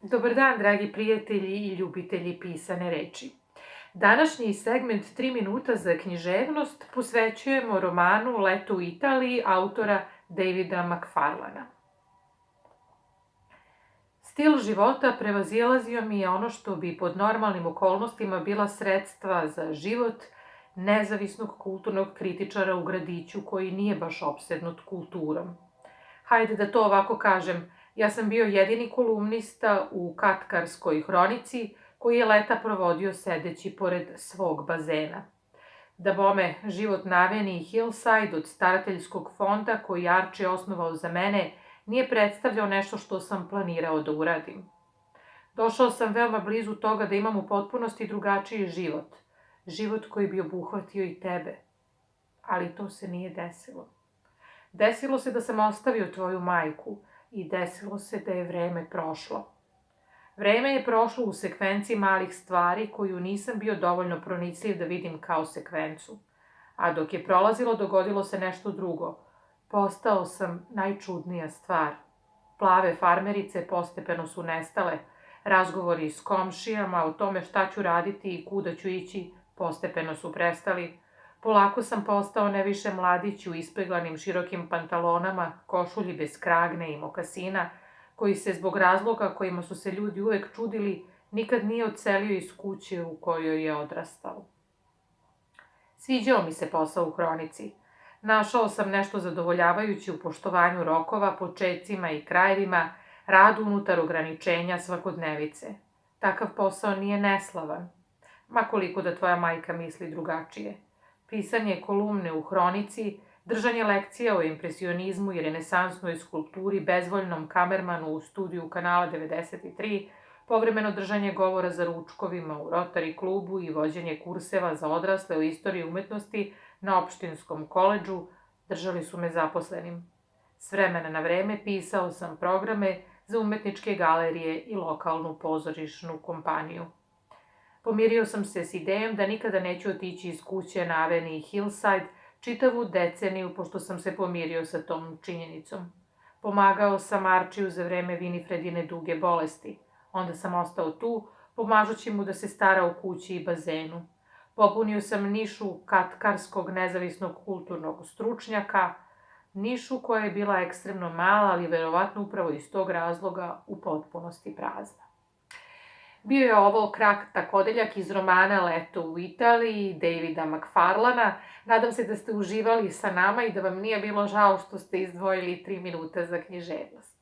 Dobar dan, dragi prijatelji i ljubitelji pisane reči. Današnji segment 3 minuta za književnost posvećujemo romanu Leto u Italiji autora Davida Macfarlana. Stil života prevazilazio mi je ono što bi pod normalnim okolnostima bila sredstva za život nezavisnog kulturnog kritičara u gradiću koji nije baš opsednut kulturom. Hajde da to ovako kažem, ja sam bio jedini kolumnista u Katkarskoj hronici koji je leta provodio sedeći pored svog bazena. Da bome, život na aveni Hillside od starateljskog fonda koji Arčie osnovao za mene nije predstavljao nešto što sam planirao da uradim. Došao sam veoma blizu toga da imam u potpunosti drugačiji život. Život koji bi obuhvatio i tebe. Ali to se nije desilo. Desilo se da sam ostavio tvoju majku i desilo se da je vreme prošlo. Vreme je prošlo u sekvenciji malih stvari koju nisam bio dovoljno pronicljiv da vidim kao sekvencu. A dok je prolazilo, dogodilo se nešto drugo. Postao sam najčudnija stvar. Plave farmerice postepeno su nestale. Razgovori s komšijama o tome šta ću raditi i kuda ću ići postepeno su prestali. Polako sam postao ne više mladić u ispeglanim širokim pantalonama, košulji bez kragne i mokasina, koji se zbog razloga kojima su se ljudi uvek čudili, nikad nije odselio iz kuće u kojoj je odrastao. Sviđao mi se posao u hronici. Našao sam nešto zadovoljavajuće u poštovanju rokova, počecima i krajevima, radu unutar ograničenja svakodnevice. Takav posao nije neslavan, ma koliko da tvoja majka misli drugačije. Pisanje kolumne u hronici, držanje lekcija o impresionizmu i renesansnoj skulpturi bezvoljnom kamermanu u studiju Kanala 93, povremeno držanje govora za ručkovima u Rotary klubu i vođenje kurseva za odrasle o istoriji umetnosti na opštinskom koledžu držali su me zaposlenim. S vremena na vreme pisao sam programe za umetničke galerije i lokalnu pozorišnu kompaniju. Pomirio sam se s idejom da nikada neću otići iz kuće na aveni Hillside čitavu deceniju pošto sam se pomirio sa tom činjenicom. Pomagao sam Arčiju za vreme Winifredine duge bolesti. Onda sam ostao tu, pomažući mu da se stara o kući i bazenu. Popunio sam nišu katkarskog nezavisnog kulturnog stručnjaka, nišu koja je bila ekstremno mala, ali verovatno upravo iz tog razloga u potpunosti prazna. Bio je ovo kratak odeljak iz romana Leto u Italiji Davida Macfarlana. Nadam se da ste uživali sa nama i da vam nije bilo žao što ste izdvojili 3 minuta za književnost.